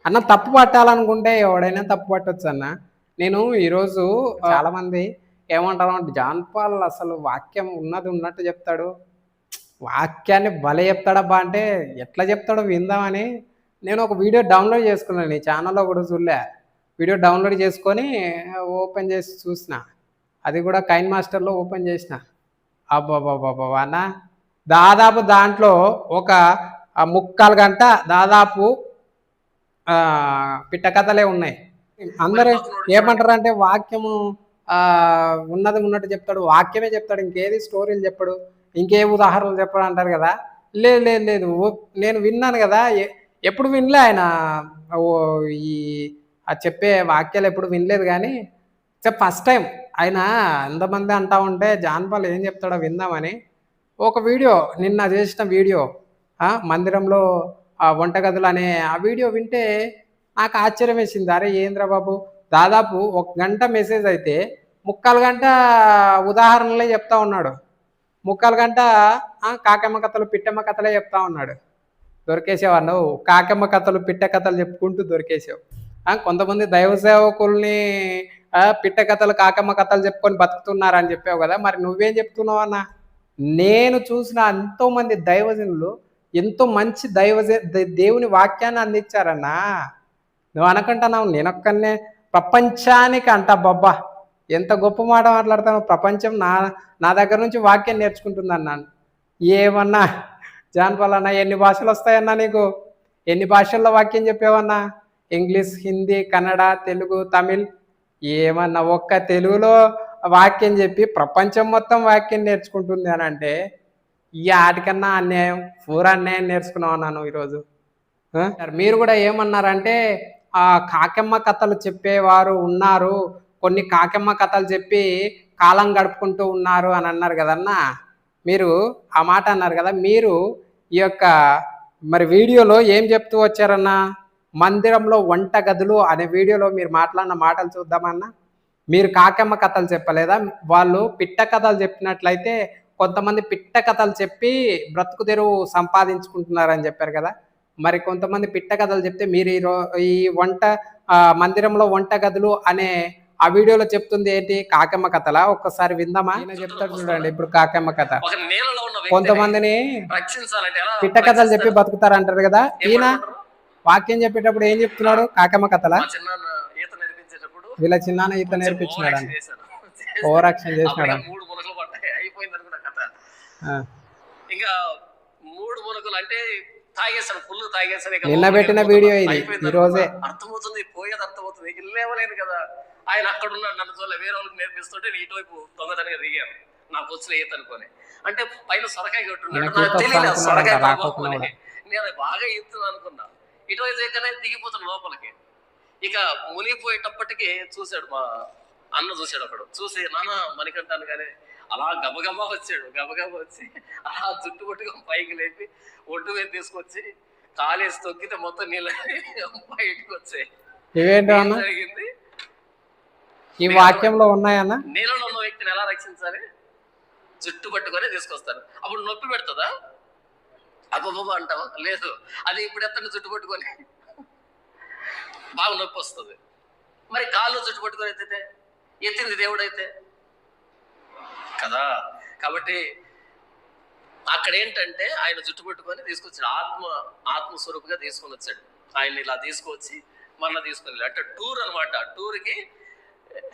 అన్న తప్పు పట్టాలనుకుంటే ఎవడైనా తప్పు పట్టొచ్చు అన్న. నేను ఈరోజు చాలామంది ఏమంటారు అంటే జాన్ పాల్ అసలు వాక్యం ఉన్నది ఉన్నట్టు చెప్తాడు. వాక్యాన్ని భలే చెప్తాడబ్బా! అంటే ఎట్లా చెప్తాడో విందామని నేను ఒక వీడియో డౌన్‌లోడ్ చేసుకున్నాను. నీ ఛానెల్‌లో కూడా చూడలే. వీడియో డౌన్‌లోడ్ చేసుకొని ఓపెన్ చేసి చూసిన. అది కూడా కైన్ మాస్టర్‌లో ఓపెన్ చేసిన. అబ్బబ్బబ్బబ్బా! అన్న దాదాపు దాంట్లో ఒక ముక్కాలు గంట దాదాపు పిట్ట కథలే ఉన్నాయి. అందరూ ఏమంటారంటే వాక్యము ఉన్నది ఉన్నట్టు చెప్తాడు. వాక్యమే చెప్తాడు. ఇంకేది స్టోరీలు చెప్పడు. ఇంకే ఉదాహరణలు చెప్పడు అంటారు కదా! లేదు, లేదు, లేదు. నేను విన్నాను కదా! ఎప్పుడు వినలే ఆయన ఈ చెప్పే వాక్యాలు ఎప్పుడు వినలేదు గానీ, ఫస్ట్ టైమ్ ఆయన ఎంతమంది అంటా ఉంటే జాన్ పాల్ ఏం చెప్తాడో విందామని ఒక వీడియో నిన్న చేసిన వీడియో మందిరంలో వంటగదులు అనే ఆ వీడియో వింటే నాకు ఆశ్చర్యం వేసింది. అరే ఏంద్రా బాబు! దాదాపు ఒక గంట మెసేజ్ అయితే ముక్కాలు గంట ఉదాహరణలే చెప్తా ఉన్నాడు. ముక్కాలు గంట కాకమ్మ కథలు, పిట్టమ్మ కథలే చెప్తా ఉన్నాడు. దొరికేసావా నువ్వు? కాకమ్మ కథలు, పిట్ట కథలు చెప్పుకుంటూ దొరికేసావు. కొంతమంది దైవ సేవకుల్ని పిట్ట కథలు, కాకమ్మ కథలు చెప్పుకొని బతుకుతున్నారని చెప్పావు కదా! మరి నువ్వేం చెప్తున్నావు అన్న? నేను చూసిన ఎంతోమంది దైవజనులు ఎంతో మంచి దేవుని వాక్యాన్ని అందించారన్నా. నువ్వు అనకంటున్నావు నేనొక్కనే ప్రపంచానికి అంట బబ్బా! ఎంత గొప్ప మాట మాట్లాడతావు. ప్రపంచం నా దగ్గర నుంచి వాక్యం నేర్చుకుంటుందన్నాను. ఏమన్నా జాన్ పాల్ అన్న ఎన్ని భాషలు వస్తాయన్నా నీకు? ఎన్ని భాషల్లో వాక్యం చెప్పావన్నా? ఇంగ్లీష్, హిందీ, కన్నడ, తెలుగు, తమిళ్ ఏమన్నా ఒక్క తెలుగులో వాక్యం చెప్పి ప్రపంచం మొత్తం వాక్యం నేర్చుకుంటుంది అని అంటే ఈ ఆటికన్నా అన్యాయం, పూరా అన్యాయం నేర్చుకున్నావు అన్నాను ఈరోజు. మీరు కూడా ఏమన్నారంటే కాకెమ్మ కథలు చెప్పేవారు ఉన్నారు. కొన్ని కాకెమ్మ కథలు చెప్పి కాలం గడుపుకుంటూ ఉన్నారు అని అన్నారు కదన్నా. మీరు ఆ మాట అన్నారు కదా. మీరు ఈ యొక్క మరి వీడియోలో ఏం చెప్తూ వచ్చారన్నా? మందిరంలో వంట గదులు అనే వీడియోలో మీరు మాట్లాడిన మాటలు చూద్దామన్నా. మీరు కాకెమ్మ కథలు చెప్పలేదా? వాళ్ళు పిట్ట కథలు చెప్పినట్లయితే కొంతమంది పిట్ట కథలు చెప్పి బ్రతుకు తెరువు సంపాదించుకుంటున్నారని చెప్పారు కదా. మరి కొంతమంది పిట్ట కథలు చెప్తే మీరు ఈ మందిరంలో వంట గదులు అనే ఆ వీడియోలో చెప్తుంది ఏంటి? కాకెమ్మ కథలా? ఒక్కసారి విందామా? ఈయన చెప్తాడు చూడండి ఇప్పుడు కాకెమ్మ కథ. కొంతమందిని పిట్ట కథలు చెప్పి బతుకుతారంటారు కదా. ఈయన వాక్యం చెప్పేటప్పుడు ఏం చెప్తున్నాడు? కాకెమ్మ కథలా? వీళ్ళ చిన్నాన్న ఈత నేర్పించినాడు అండి. ఓవరాక్షన్ చేసినాడు. ఇంకా 3 మునకలు అంటే తాగేసాను, ఫుల్ తాగేసాను. నిన్న పెట్టిన వీడియో ఇది ఈ రోజే. అర్థమవుతుంది, పోయేది అర్థమవుతుంది. ఇల్లేవలేదు కదా. ఆయన అక్కడ ఉన్నాడు, నన్ను చూడలే, వేరే వాళ్ళకి నేర్పిస్తుంటే నేను ఇటువైపు దొంగతనంగా దిగాను. నాకు వచ్చిన ఈత అనుకోని. అంటే పైన సొరకాయ కొట్టున్నాడు, నాకు తెలియలేదు సొరకాయ అనుకోని. నేను బాగా ఈతున్నా అనుకున్నా. ఇటువైపు దగ్గరనే దిగిపోతాను లోపలికి. ఇక మునిగిపోయేటప్పటికి చూశాడు మా అన్న, చూశాడు అక్కడ. చూసి నాన్న మణికంటాను కానీ అలా గబగబా వచ్చాడు. గబగబా వచ్చి అలా జుట్టు పట్టుకొని పైకి లేపి ఒడ్డు మీద తీసుకొచ్చి కాలేసి తొక్కితే మొత్తం నీళ్ళ బయటకు వచ్చాయి. జరిగింది. ఈ వాక్యంలో ఉన్నాయన్న. నీళ్ళలో ఉన్న వ్యక్తిని ఎలా రక్షించాలి? జుట్టు పట్టుకొని తీసుకొస్తారు. అప్పుడు నొప్పి పెడుతుందా? అబ్బబ్బా అంటావా? లేదు. అది ఇప్పుడు ఎత్తండి జుట్టు పట్టుకొని బాగా నొప్పి వస్తుంది. మరి కాళ్ళు జుట్టు పట్టుకొని ఎత్తింది దేవుడైతే కదా. కాబట్టి అక్కడ ఏంటంటే ఆయన జుట్టు పట్టుకొని తీసుకొచ్చాడు. ఆత్మస్వరూపుగా తీసుకొని వచ్చాడు. ఆయన ఇలా తీసుకొచ్చి మన తీసుకొని అంటే టూర్ అనమాట. టూర్కి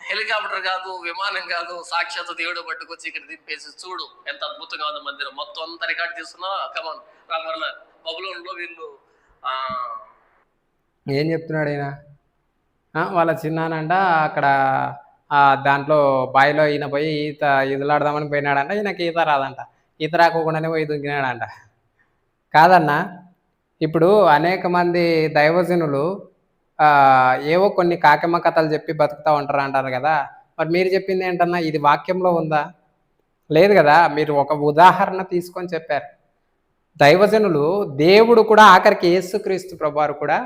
హెలికాప్టర్ కాదు, విమానం కాదు, సాక్షాత్ దేవుడు పట్టుకొచ్చి ఇక్కడ దింపేసి చూడు ఎంత అద్భుతంగా ఉంది మందిరం. మొత్తం అంతా రికార్డ్ చేస్తున్నా. కమాన్ రామర్ల బబులోన్లో వీళ్ళు ఏం చెప్తున్నాడు ఆయన? వాళ్ళ చిన్నానంట అక్కడ దాంట్లో బావిలో ఈయన పోయి ఈత ఈదలాడదామని పోయినాడంట. ఈయనకి ఈత రాదంట. ఈత రాకోకుండానే పోయి దుంకినాడంట. కాదన్నా, ఇప్పుడు అనేక మంది దైవజనులు ఏవో కొన్ని కాకెమ్మ కథలు చెప్పి బతుకుతూ ఉంటారు అంటారు కదా. మరి మీరు చెప్పింది ఏంటన్నా? ఇది వాక్యంలో ఉందా? లేదు కదా. మీరు ఒక ఉదాహరణ తీసుకొని చెప్పారు. దైవజనులు, దేవుడు కూడా ఆఖరికి యేసుక్రీస్తు ప్రభువారు కూడా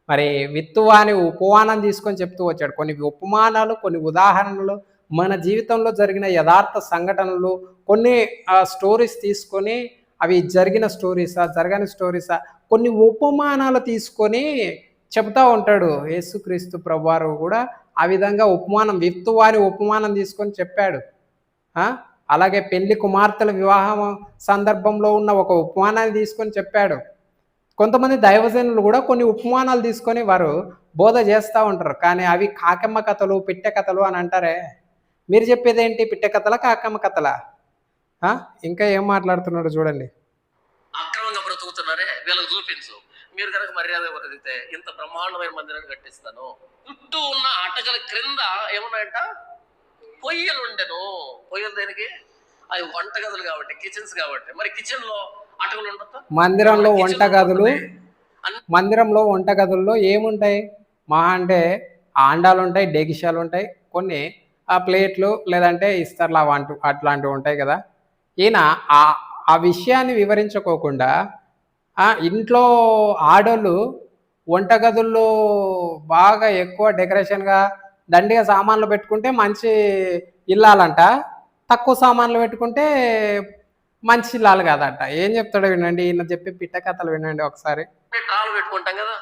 మరి విత్తువాని ఉపమానం తీసుకొని చెప్తూ వచ్చాడు. కొన్ని ఉపమానాలు, కొన్ని ఉదాహరణలు, మన జీవితంలో జరిగిన యథార్థ సంఘటనలు, కొన్ని స్టోరీస్ తీసుకొని అవి జరిగిన స్టోరీసా, జరగని స్టోరీసా, కొన్ని ఉపమానాలు తీసుకొని చెబుతూ ఉంటాడు. యేసుక్రీస్తు ప్రభువారు కూడా ఆ విధంగా ఉపమానం, విత్తువాని ఉపమానం తీసుకొని చెప్పాడు. అలాగే పెళ్లి కుమార్తెల వివాహం సందర్భంలో ఉన్న ఒక ఉపమానాన్ని తీసుకొని చెప్పాడు. కొంతమంది దైవజనులు కూడా కొన్ని ఉపమానాలు తీసుకొని వారు బోధ చేస్తూ ఉంటారు. కానీ అవి కాకమ్మ కథలు, పిట్టె కథలు అని అంటారే. మీరు చెప్పేది ఏంటి? పిట్టె కథలా, కాకమ్మ కథలా? ఇంకా ఏం మాట్లాడుతున్నాడు చూడండి. అక్రమంగా బ్రతుకుతున్నారే వీళ్ళకి చూపించు. మీరు కనుక మర్యాద బ్రతికితే ఇంత బ్రహ్మాండమైన మందిరాన్ని కట్టిస్తాను. చుట్టూ ఉన్న అటకల క్రింద ఏమున్నాయంట? పొయ్యలు ఉండెను. పొయ్యలు దేనికి? అవి వంటగదులు కాబట్టి, కిచెన్స్ కాబట్టి. మరి కిచెన్ లో అటకలు ఉండదు. మందిరంలో వంటగదుల్లో ఏముంటాయి? మహా అంటే ఆండాలు ఉంటాయి, డెగిషాలు ఉంటాయి, కొన్ని ప్లేట్లు లేదంటే ఇస్తర్లా అట్లాంటివి ఉంటాయి కదా. ఈయన ఆ విషయాన్ని వివరించుకోకుండా ఇంట్లో ఆడోళ్ళు వంటగదుల్లో బాగా ఎక్కువ డెకరేషన్గా దండిగా సామాన్లు పెట్టుకుంటే మంచి ఇల్లాలంట, తక్కువ సామాన్లు పెట్టుకుంటే మంచి ఇల్లాలు కాదంట. ఏం చెప్తాడో వినండి, ఈయన చెప్పి పిట్ట కథలు వినండి ఒకసారి. ట్రాలు పెట్టుకుంటాం కదా,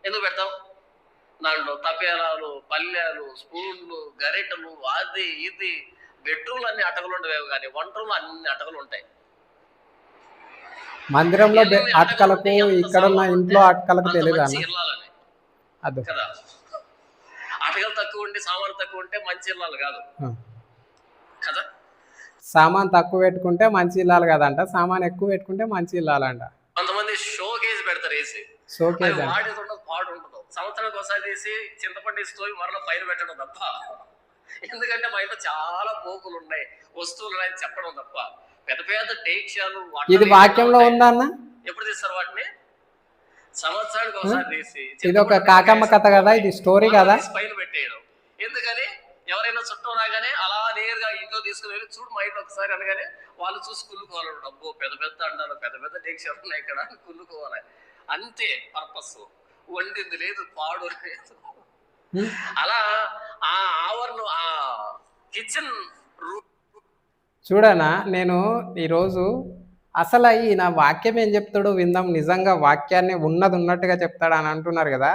ఎందుకు పెడతాం? దాంట్లో తపేలాలు, పల్లెలు, స్పూన్లు, గరిటలు, అది ఇది. బెడ్రూమ్లు అన్ని అటకలు ఉండవేవి, కానీ వంటలు అన్ని అటకలు ఉంటాయి. మందిరంలో అటకలకు ఇక్కడ ఉన్న ఇంట్లో అటకలకు తెలియదు అన్న కదా. అటకలు తక్కువ ఉండి సామాన్ తక్కువ ఉంటే మంచి ఇల్లాలు కాదు కదా. సామాన్ తక్కువ పెట్టుకుంటే మంచి ఇల్లాలు కదంట, సామాన్ ఎక్కువ పెట్టుకుంటే మంచి ఇల్లాలంట. కొంతమంది షోకేజ్ పెడతారు, వేసి షోకేజ్ వాడేది ఉండదు, పాడు ఉండదు. సంవత్సరానికి ఒకసారి తీసి చింతపండు స్టోవి మరలా పైన పెట్టడం తప్ప. ఎందుకంటే మా ఇంట్లో చాలా పోకులు ఉన్నాయి, వస్తువులు ఉన్నాయని చెప్పడం తప్ప. పెద్ద పెద్ద డేక్షాలు ఇది వాక్యంలో ఉందా అన్న? ఎప్పుడు తీస్తారు వాటిని? సంవత్సరానికి ఒకసారి తీసి. ఇది ఒక కాకమ్మ కథ కదా, ఇది స్టోరీ కదా. పైన పెట్టేయడం ఎందుకని? ఎవరైనా చుట్టం రాగానే అలా నేరుగా ఇంట్లో తీసుకుని వెళ్ళి చూడు మా ఇంట్లో ఒకసారి అనగానే వాళ్ళు చూసి కుళ్ళుకోవాలి. డబ్బు పెద్ద పెద్ద అంటారు, పెద్ద పెద్ద డేక్షాలు ఉన్నాయి ఇక్కడ అని కుళ్ళుకోవాలి. అంతే పర్పస్. వండింది లేదు, పాడు లేదు. అలా ఆ ఆవరణం, ఆ కిచెన్ చూడనా. నేను ఈరోజు అసలు ఈయన వాక్యం ఏం చెప్తాడో విందాం. నిజంగా వాక్యాన్ని ఉన్నది ఉన్నట్టుగా చెప్తాడా అని అంటున్నారు కదా,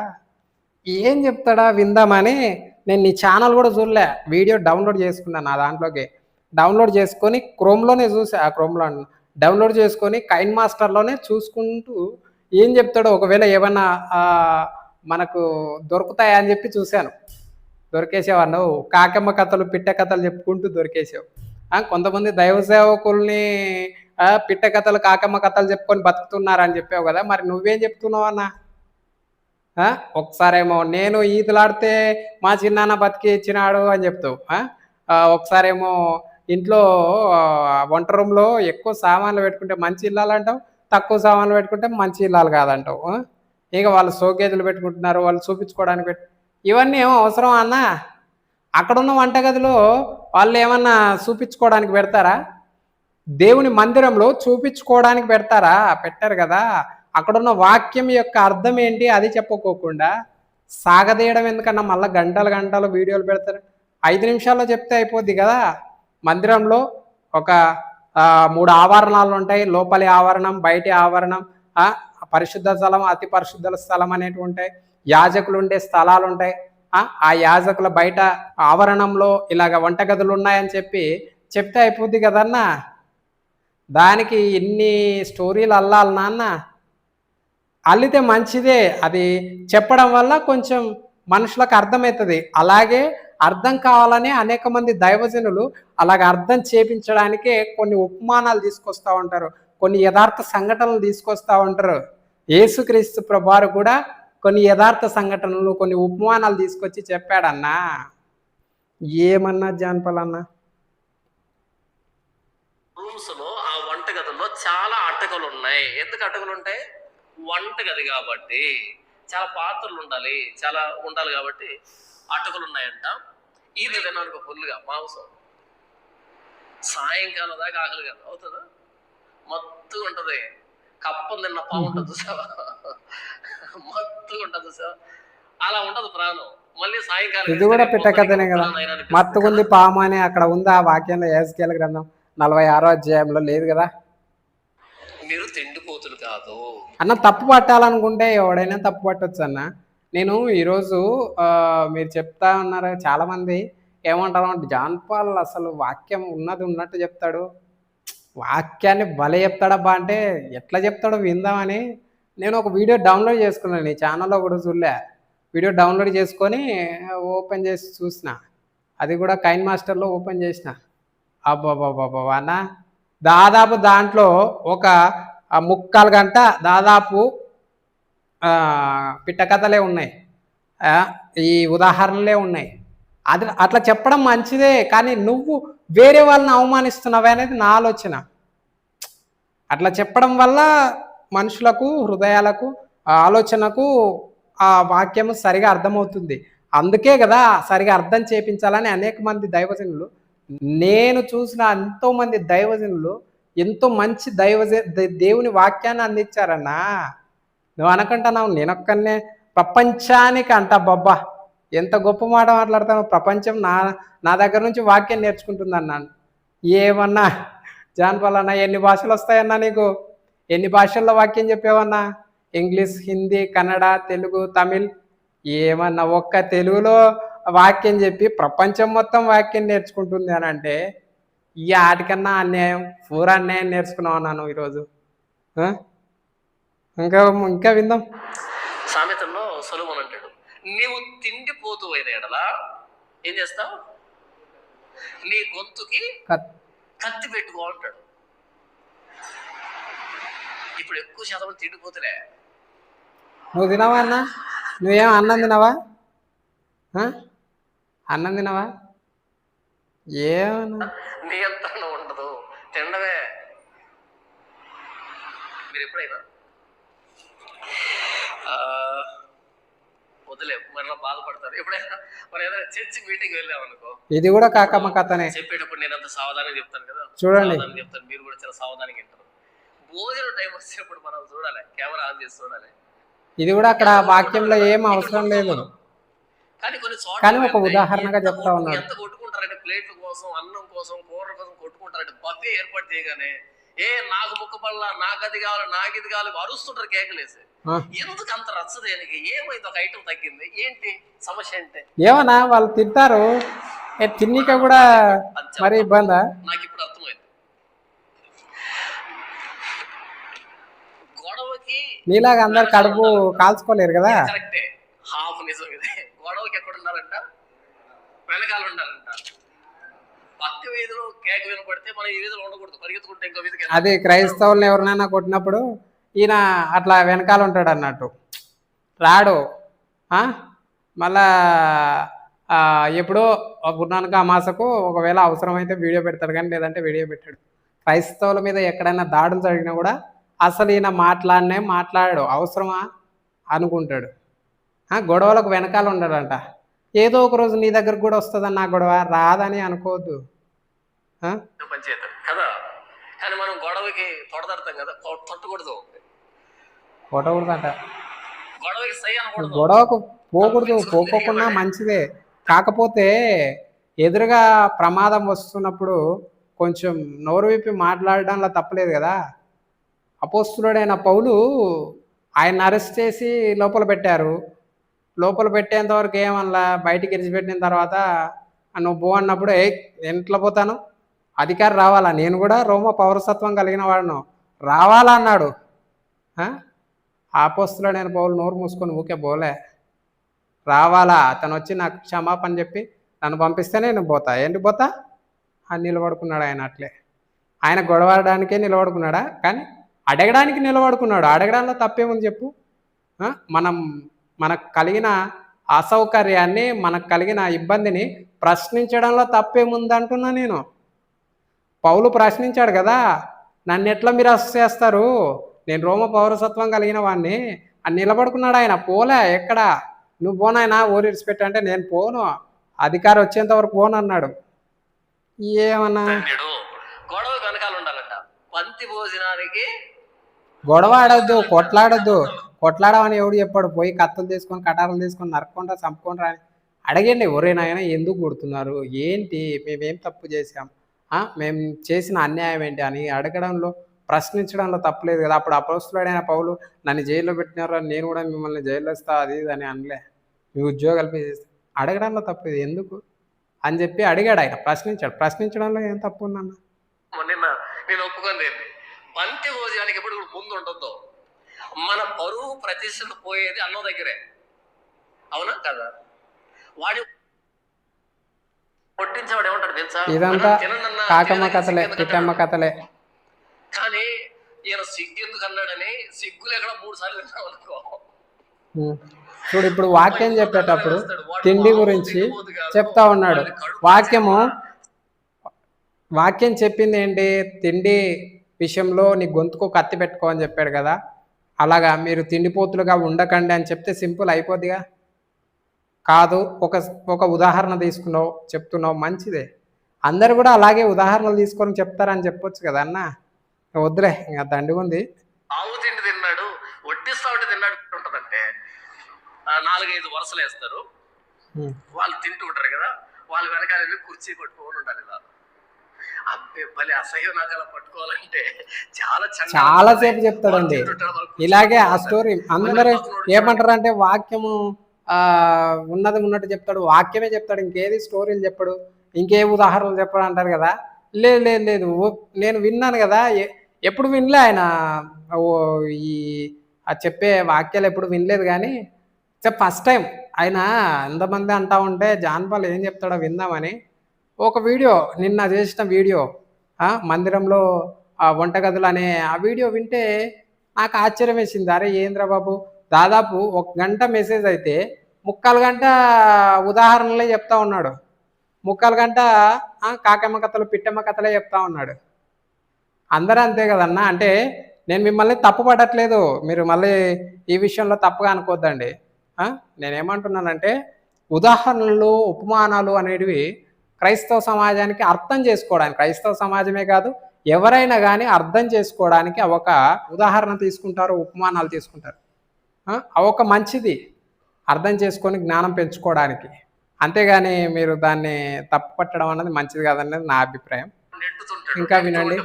ఏం చెప్తాడా విందామని నేను నీ ఛానల్ కూడా చూడలే, వీడియో డౌన్లోడ్ చేసుకున్నాను. నా దాంట్లోకి డౌన్లోడ్ చేసుకొని క్రోమ్లోనే చూసా, క్రోమ్లో డౌన్లోడ్ చేసుకొని కైన్ మాస్టర్లోనే చూసుకుంటూ ఏం చెప్తాడో, ఒకవేళ ఏమన్నా మనకు దొరుకుతాయా అని చెప్పి చూశాను. దొరికేసేవాడు. కాకమ్మ కథలు, పిట్ట కథలు చెప్పుకుంటూ దొరికేసావు. కొంతమంది దైవ సేవకుల్ని పిట్ట కథలు, కాకమ్మ కథలు చెప్పుకొని బతుకుతున్నారని చెప్పావు కదా, మరి నువ్వేం చెప్తున్నావు అన్న? ఒకసారేమో నేను ఈదులాడితే మా చిన్నాన్న బతికి ఇచ్చినాడు అని చెప్తావు, ఒకసారేమో ఇంట్లో వంట రూమ్లో ఎక్కువ సామాన్లు పెట్టుకుంటే మంచి ఇల్లాలు అంటావు, తక్కువ సామాన్లు పెట్టుకుంటే మంచి ఇల్లాలు కాదంటావు. ఇక వాళ్ళు షోకేజులు పెట్టుకుంటున్నారు, వాళ్ళు చూపించుకోవడానికి ఇవన్నీ ఏమో అవసరం అన్న? అక్కడున్న వంటగదిలో వాళ్ళు ఏమన్నా చూపించుకోవడానికి పెడతారా? దేవుని మందిరంలో చూపించుకోవడానికి పెడతారా? పెట్టారు కదా. అక్కడున్న వాక్యం యొక్క అర్థం ఏంటి అది చెప్పుకోకుండా సాగదీయడం ఎందుకన్నా? మళ్ళీ గంటలు గంటలు వీడియోలు పెడతారు. 5 నిమిషాల్లో చెప్తే అయిపోద్ది కదా. మందిరంలో ఒక 3 ఆవరణాలు ఉంటాయి, లోపలి ఆవరణం, బయటి ఆవరణం, పరిశుద్ధ స్థలం, అతి పరిశుద్ధ స్థలం అనేవి ఉంటాయి, యాజకులు ఉండే స్థలాలు ఉంటాయి. ఆ యాజకుల బయట ఆవరణంలో ఇలాగ వంటగదులు ఉన్నాయని చెప్తే అయిపోద్ది కదన్నా. దానికి ఇన్ని స్టోరీలు అల్లాలి నాన్న. అల్లితే మంచిదే, అది చెప్పడం వల్ల కొంచెం మనుషులకు అర్థమవుతుంది. అలాగే అర్థం కావాలని అనేక మంది దైవజనులు అలాగ అర్థం చేపించడానికే కొన్ని ఉపమానాలు తీసుకొస్తూ ఉంటారు, కొన్ని యథార్థ సంఘటనలు తీసుకొస్తూ ఉంటారు. యేసుక్రీస్తు ప్రభువారు కూడా కొన్ని యథార్థ సంఘటనలు, కొన్ని ఉపమానాలు తీసుకొచ్చి చెప్పాడన్నా. ఏమన్నా జాన్పలన్నా? రూమ్స్ లో ఆ వంటగదుల్లో చాలా అటకలు ఉన్నాయి. ఎందుకు అటకలు ఉంటాయి? వంటగది కాబట్టి, చాలా పాత్రలు ఉండాలి, చాలా ఉండాలి కాబట్టి అటకలు ఉన్నాయంట. ఇది తిన్నాను ఫుల్గా మాంసం, సాయంకాలం దాకా ఆకలి కాదు, అవుతుందా? మత్తుగా ఉంటది. కప్పం తిన్న పాము ఉంటుంది చూసావా, మత్తుగా ఉంటుంది చూసావా, అలా ఉంటది ప్రాణం. మళ్ళీ సాయంకాలం ఇది కూడా పిట్టకథనే కదా. మత్తుగుంది పాము అని అక్కడ ఉంది ఆ వాక్యంలో, యెహెజ్కేలు గ్రంథం 46వ అధ్యాయంలో లేదు కదా. మీరు తిండిపోతులు కాదు అన్న. తప్పు పట్టాలనుకుంటే ఎవడైనా తప్పు పట్టొచ్చు అన్న. నేను ఈరోజు మీరు చెప్తా ఉన్నారు చాలామంది ఏమంటారు అంటే జాన్ పాల్ అసలు వాక్యం ఉన్నది ఉన్నట్టు చెప్తాడు. వాక్యాన్ని భలే చెప్తాడబ్బా! అంటే ఎట్లా చెప్తాడో విందామని నేను ఒక వీడియో డౌన్‌లోడ్ చేసుకున్నాను. ఈ ఛానెల్‌లో కూడా చూడలే. వీడియో డౌన్‌లోడ్ చేసుకొని ఓపెన్ చేసి చూసిన. అది కూడా కైన్ మాస్టర్‌లో ఓపెన్ చేసిన. అబ్బబ్బబ్బబ్బా! అన్న దాదాపు దాంట్లో ఒక ముక్కాలు గంట దాదాపు పిట్ట కథలే ఉన్నాయి. ఈ ఉదాహరణలే ఉన్నాయి. అది అట్లా చెప్పడం మంచిదే. కానీ నువ్వు వేరే వాళ్ళని అవమానిస్తున్నావే అనేది నా ఆలోచన. అట్లా చెప్పడం వల్ల మనుషులకు, హృదయాలకు, ఆలోచనకు ఆ వాక్యము సరిగా అర్థమవుతుంది. అందుకే కదా సరిగా అర్థం చేపించాలని అనేక మంది దైవజనులు, నేను చూసిన ఎంతోమంది దైవజనులు ఎంతో మంచి దేవుని వాక్యాన్ని అందించారన్నా. నువ్వు అనకంటున్నావు నేనొక్కనే ప్రపంచానికి అంట బబ్బా ఎంత గొప్ప మాట మాట్లాడతాను. ప్రపంచం నా దగ్గర నుంచి వాక్యం నేర్చుకుంటుందన్నాను. ఏమన్నా జాన్ పాల్ అన్న ఎన్ని భాషలు వస్తాయన్నా నీకు? ఎన్ని భాషల్లో వాక్యం చెప్పావన్నా? ఇంగ్లీష్, హిందీ, కన్నడ, తెలుగు, తమిళ్ ఏమన్నా ఒక్క తెలుగులో వాక్యం చెప్పి ప్రపంచం మొత్తం వాక్యం నేర్చుకుంటుంది అని అంటే ఈ ఆటికన్నా అన్యాయం, పూర అన్యాయం నేర్చుకున్నావు అన్నాను ఈరోజు. ఇంకా ఇంకా విందాం. సామెతల్లో సొలొమోను అంటాడు, నీవు తిండిపోతూ అయిన ఎడలా ఏం చేస్తావు? నీ గొంతుకి కత్తి పెట్టుకో అంటాడు. ఇప్పుడు ఎక్కువ శాతం తిండిపోతులే. నువ్వు తినవా అన్న? నువ్వేం అన్నం తినవా? అన్నం తినవా? ఏమన్నా నియంత్రణ ఉండదు, తినడమే. మీరు ఎప్పుడైనా వదిలే మరలా బాధపడతారు. ఎప్పుడైనా మరి ఏదైనా చర్చి మీటింగ్ వెళ్ళామనుకో, ఇది కూడా కాకమ్మ కథనే. చెప్పేటప్పుడు నేను అంత సావధానంగా చెప్తాను కదా, చూడండి చెప్తాను, మీరు కూడా చాలా సావధానంగా వింటారు. భోజనం టైం వచ్చేటప్పుడు మనం చూడాలి, కెమెరా ఆన్ చేసి చూడాలి. ఇది కూడా అక్కడ వాక్యంలో ఏం అవసరం లేదు. కానీ ఒక ఉదాహరణగా చెప్తా ఉన్నాడు. ఎంత కొట్టుకుంటారంటే ప్లేట్ల కోసం, అన్నం కోసం, కూరల కోసం కొట్టుకుంటారంటే బఫే ఏర్పాటు చేయగానే నాకు ముక్కపల్లా, నాకు అది కావాలి, నాకు ఇది కావాలి అరుస్తుంటారు కేకలేసి. ఎందుకు అంత రచ్చ దేనికి? ఏమైంది? ఒక ఐటమ్ తగ్గింది, ఏంటి సమస్య అంటే? ఏమన్నా వాళ్ళు తింటారు, తిన్నిక కూడా మరి ఇబ్బందా? నాకు ఇప్పుడు అర్థమైంది. గొడవకి నీలాగా అందరు కడుపు కాల్చుకోలేరు కదా. కరెక్టే, హాఫ్ నిజం ఇది. గొడవకి ఎక్కడ ఉండాలంట? వెనకాల ఉండాలంట. పక్క వీధిలో కేక వినపడితే మనం ఈ వీధిలో ఉండకూడదు, పరిగెత్తుకుంటే ఇంకో వీధికి. అది క్రైస్తవులను ఎవరినైనా కొట్టినప్పుడు ఈయన అట్లా వెనకాల ఉంటాడు అన్నట్టు, రాడు. మళ్ళా ఎప్పుడో గురునానక అమాసకు ఒకవేళ అవసరమైతే వీడియో పెడతాడు, కానీ లేదంటే వీడియో పెట్టాడు. క్రైస్తవుల మీద ఎక్కడైనా దాడులు జరిగినా కూడా అసలు ఈయన మాట్లాడాడు, అవసరమా అనుకుంటాడు. గొడవలకు వెనకాల ఉండడంట. ఏదో ఒక రోజు నీ దగ్గరకు కూడా వస్తుందని నా గొడవ రాదని అనుకోవద్దు కదా. కానీ మనం గొడవకి తొడదడతాం కదా, తొట్టకూడదు, కొట్టకూడదంట. గొడవకి సై అనకూడదు, గొడవకు పోకూడదు, పోకోకుండా మంచిదే. కాకపోతే ఎదురుగా ప్రమాదం వస్తున్నప్పుడు కొంచెం నోరు విప్పి మాట్లాడడంలో తప్పలేదు కదా. అపోస్తులుడైన పౌలు ఆయన అరెస్ట్ చేసి లోపల పెట్టారు. లోపల పెట్టేంత వరకు ఏమన్నా బయటికి విడిచిపెట్టిన తర్వాత నువ్వు పో అన్నప్పుడు ఇంట్లో పోతాను, అధికారి రావాలా, నేను కూడా రోమ పౌరసత్వం కలిగిన వాడును, రావాలా అన్నాడు. అపోస్తులుడైన పౌలు నోరు మూసుకొని ఊకే పోలే, రావాలా, అతను వచ్చి నాకు క్షమాపణ చెప్పి నన్ను పంపిస్తేనే నేను పోతా. ఏంటి పోతా అని నిలబడుకున్నాడు ఆయన. అట్లే ఆయన గొడవడానికే నిలబడుకున్నాడా, కానీ అడగడానికి నిలబడుకున్నాడు. అడగడంలో తప్పేముంది చెప్పు? మనకు కలిగిన అసౌకర్యాన్ని, మనకు కలిగిన ఇబ్బందిని ప్రశ్నించడంలో తప్పేముంది అంటున్నా నేను. పౌలు ప్రశ్నించాడు కదా, నన్ను ఎట్లా మీరు అరెస్ట్ చేస్తారు, నేను రోమ పౌరసత్వం కలిగిన వాడిని అని నిలబడుకున్నాడు ఆయన. పోలే ఎక్కడ, నువ్వు పోనాయనా ఊరి విడిచిపెట్టు అంటే నేను పోను, అధికారం వచ్చేంత వరకు పోను అన్నాడు. ఏమన్నా గొడవ వెనకాల ఉండాలంట. పంతి భోజనానికి గొడవ ఆడొద్దు, కొట్లాడొద్దు. కొట్లాడమని ఎవడు చెప్పాడు? పోయి కత్తులు తీసుకొని కటారులు తీసుకొని నరుక్కుంటా చంపుకుంటా అని అడగండి. ఎవరైనా ఎందుకు కొడుతున్నారు, ఏంటి, మేమేం తప్పు చేసాం, మేము చేసిన అన్యాయం ఏంటి అని అడగడంలో ప్రశ్నించడంలో తప్పులేదు కదా. అప్పుడు అపోస్తలుడైన పౌలు నన్ను జైల్లో పెట్టినారు, నేను కూడా మిమ్మల్ని జైల్లో ఇస్తా అది ఇది అని అనలే. మీ ఉద్యోగాలు తీసేస్తా. అడగడంలో తప్పులేదు ఎందుకు అని చెప్పి అడిగాడు ఆయన, ప్రశ్నించాడు. ప్రశ్నించడంలో ఏం తప్పు ఉందన్న? నిన్న నేను ఒప్పుకుంది బంతి భోజనానికి ఎప్పుడు ముందు ఉండొద్దు. మన పరువు ప్రతిష్టలు పోయేది అన్నం దగ్గరే, అవునా కదా? వాడి కొట్టించేవాడు ఏమంటాడు తెలుసా? ఇదంతా కాకమ్మ కథలే, పిట్టమ్మ కథలే. కానీ ఈయన సిగ్గు ఎందుకు అన్నాడని సిగ్గులు ఎక్కడ 3 సార్లు విన్నాం అనుకో. చూడు, ఇప్పుడు వాక్యం చెప్పేటప్పుడు తిండి గురించి చెప్తా ఉన్నాడు. వాక్యం చెప్పింది ఏంటి? తిండి విషయంలో నీ గొంతుకు కత్తి పెట్టుకో అని చెప్పాడు కదా. అలాగా మీరు తిండిపోతులుగా ఉండకండి అని చెప్తే సింపుల్ అయిపోద్దిగా. కాదు, ఒక ఉదాహరణ తీసుకున్నావు, చెప్తున్నావు, మంచిదే. అందరు కూడా అలాగే ఉదాహరణలు తీసుకొని చెప్తారని చెప్పొచ్చు కదా అన్న. వద్దులే, ఇంకా దండిగా ఉంది. ఆవు తిండి తిన్నాడు, వడ్డిస్తా ఉంటే తిన్నాడు ఉంటదంటే 4-5 వరుసలు వేస్తారు, వాళ్ళు తింటూ ఉంటారు కదా. వాళ్ళు వెనకాల కుర్చీ పట్టుకోని ఉండాలి ఇలా. అబ్బే భలే అసహ్యం, నాకు అలా పట్టుకోవాలంటే చాలా సేపు చెప్తాడండి ఇలాగే ఆ స్టోరీ. అందరూ ఏమంటారు అంటే వాక్యము ఉన్నది ఉన్నట్టు చెప్తాడు, వాక్యమే చెప్తాడు, ఇంకేది స్టోరీలు చెప్పడు, ఇంకే ఉదాహరణలు చెప్పడు అంటారు కదా. లేదు లేదు లేదు, నేను విన్నాను కదా, ఎప్పుడు వినలే ఆయన ఈ చెప్పే వాక్యాలు ఎప్పుడు వినలేదు. కానీ ఫస్ట్ టైం ఆయన ఎంతమంది అంటా ఉంటే జాన్పాల్ ఏం చెప్తాడో విందామని ఒక వీడియో, నిన్న చేసిన వీడియో, మందిరంలో వంటగదులు అనే ఆ వీడియో వింటే నాకు ఆశ్చర్యం వేసింది. అరే ఏంద్రా బాబు, దాదాపు 1 గంట మెసేజ్ అయితే 3/4 గంట ఉదాహరణలే చెప్తా ఉన్నాడు, 3/4 గంట కాకమ్మ కథలు పిట్టమ్మ కథలే చెప్తా ఉన్నాడు. అందరూ అంతే కదన్నా. అంటే నేను మిమ్మల్ని తప్పు పడట్లేదు, మీరు మళ్ళీ ఈ విషయంలో తప్పుగా అనుకోవద్దండి. నేనేమంటున్నానంటే ఉదాహరణలు, ఉపమానాలు అనేటివి క్రైస్తవ సమాజానికి అర్థం చేసుకోవడానికి, క్రైస్తవ సమాజమే కాదు ఎవరైనా కానీ అర్థం చేసుకోవడానికి ఒక ఉదాహరణ తీసుకుంటారు, ఉపమానాలు తీసుకుంటారు. ఒక మంచిది అర్థం చేసుకొని జ్ఞానం పెంచుకోవడానికి. అంతేగాని మీరు దాన్ని తప్పు పట్టడం అన్నది మంచిది కాదనేది నా అభిప్రాయం. ఇంకా వినండి,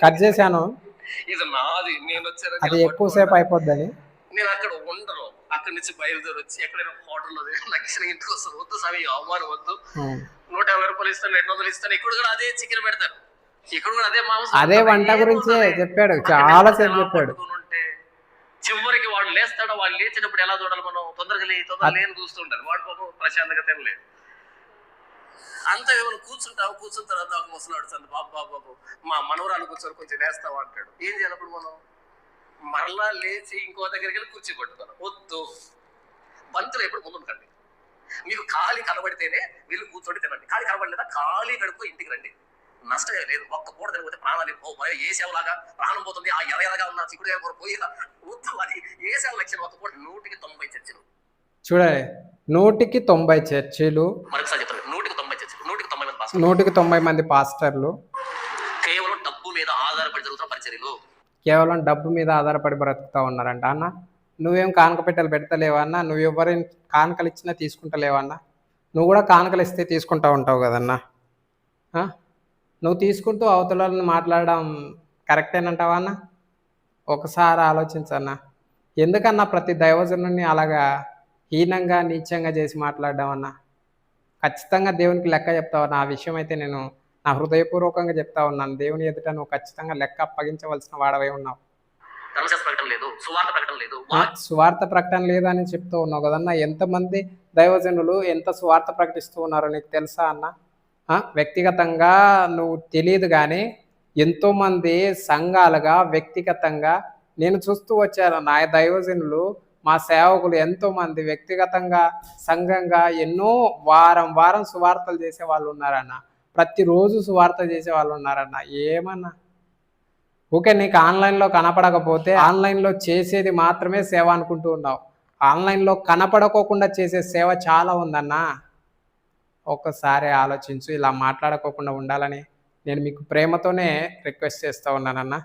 కట్ చేశాను, అది ఎక్కువసేపు అయిపోద్దని. నేను అక్కడ ఉండను, అక్కడి నుంచి బయలుదేరి వచ్చి ఎక్కడైనా హోటల్లో లక్షణంగా ఇంటికి వస్తారు. వద్దు స్వామి, అవమానం వద్దు, 150 రూపాయలు ఇస్తాను, 200 ఇస్తాను. ఇక్కడ కూడా అదే చికెన్ పెడతారు, ఇక్కడ కూడా అదే మాంసం, అదే వంట గురించే చెప్పాడు, చాలా సేపు చెప్పాడు. చివరికి వాడు లేస్తాడో, వాడు లేచినప్పుడు ఎలా చూడాలి మనం? తొందరగా లేని చూస్తుంటారు, వాడు పాపం ప్రశాంతంగా తినలేదు. అంత ఏమైనా కూర్చున్న తర్వాత ఒక ముసలాడు చంద్ర బాబు మా మనవరాలు కూర్చొని కొంచెం లేస్తావా అంటాడు. ఏం చేయాలప్పుడు మనం? మరలా లేచి ఇంకో దగ్గరికి వెళ్ళి కుర్చీ పట్టుతాను. వద్దు, బంతులు ఎప్పుడు ముందుంటండి. మీకు ఖాళీ కనబడితేనే వీళ్ళు కూర్చోండి తినండి. ఖాళీ కనబడలేదా ఖాళీ కడుపు ఇంటికి రండి, నష్టమే లేదు. ఒక్క పూట తిరిగిపోతే ప్రాణాలు ఏ సేవలాగా ప్రాణం పోతుంది. ఆ ఎర్రగా ఉన్న చిక్కుడుగా కూర పోయి వద్దు, అది ఏ సేవ లక్ష్యం. ఒక్క పూట 190 చర్చలు చూడాలి, 190 చర్చిలు, మరొకసారి చెప్తాను, 190 చర్చలు, 190 మంది పాస్టర్లు, కేవలం డబ్బు మీద ఆధారపడి జరుగుతున్న పరిచర్యలు, కేవలం డబ్బు మీద ఆధారపడి బ్రతుకుతా ఉన్నారంట. అన్న నువ్వేం కానుక పెట్టెలు పెడతలేవా అన్న? నువ్వు ఎవరైనా కానుకలు ఇచ్చినా తీసుకుంటలేవా అన్న? నువ్వు కూడా కానుకలు ఇస్తే తీసుకుంటా ఉంటావు కదన్నా. నువ్వు తీసుకుంటూ అవతలని మాట్లాడడం కరెక్టేనంటావా అన్న? ఒకసారి ఆలోచించన్నా. ఎందుకన్నా ప్రతి దైవజనుని అలాగా హీనంగా నీచంగా చేసి మాట్లాడడం అన్నా? ఖచ్చితంగా దేవునికి లెక్క చెప్తావు. ఆ విషయం అయితే నేను నా హృదయపూర్వకంగా చెప్తా ఉన్నాను. దేవుని ఎదుట నువ్వు ఖచ్చితంగా లెక్క అప్పగించవలసిన వాడవై ఉన్నావు. సువార్త ప్రకటన లేదు అని చెప్తూ ఉన్నావు కదన్నా. ఎంతమంది దైవజనులు ఎంత సువార్త ప్రకటిస్తూ ఉన్నారో నీకు తెలుసా అన్న? వ్యక్తిగతంగా నువ్వు తెలియదు కానీ ఎంతోమంది సంఘాలుగా వ్యక్తిగతంగా నేను చూస్తూ వచ్చాను. నా దైవజనులు, మా సేవకులు ఎంతోమంది వ్యక్తిగతంగా సంఘంగా ఎన్నో వారం సువార్తలు చేసే వాళ్ళు ఉన్నారన్న. ప్రతిరోజు సువార్త చేసే వాళ్ళు ఉన్నారన్న. ఏమన్నా ఓకే, నీకు ఆన్లైన్లో కనపడకపోతే ఆన్లైన్లో చేసేది మాత్రమే సేవ అనుకుంటూ ఉన్నావు. ఆన్లైన్లో కనపడకోకుండా చేసే సేవ చాలా ఉందన్నా. ఒక్కసారి ఆలోచించు. ఇలా మాట్లాడుకోకుండా ఉండాలని నేను మీకు ప్రేమతోనే రిక్వెస్ట్ చేస్తూ ఉన్నానన్నా.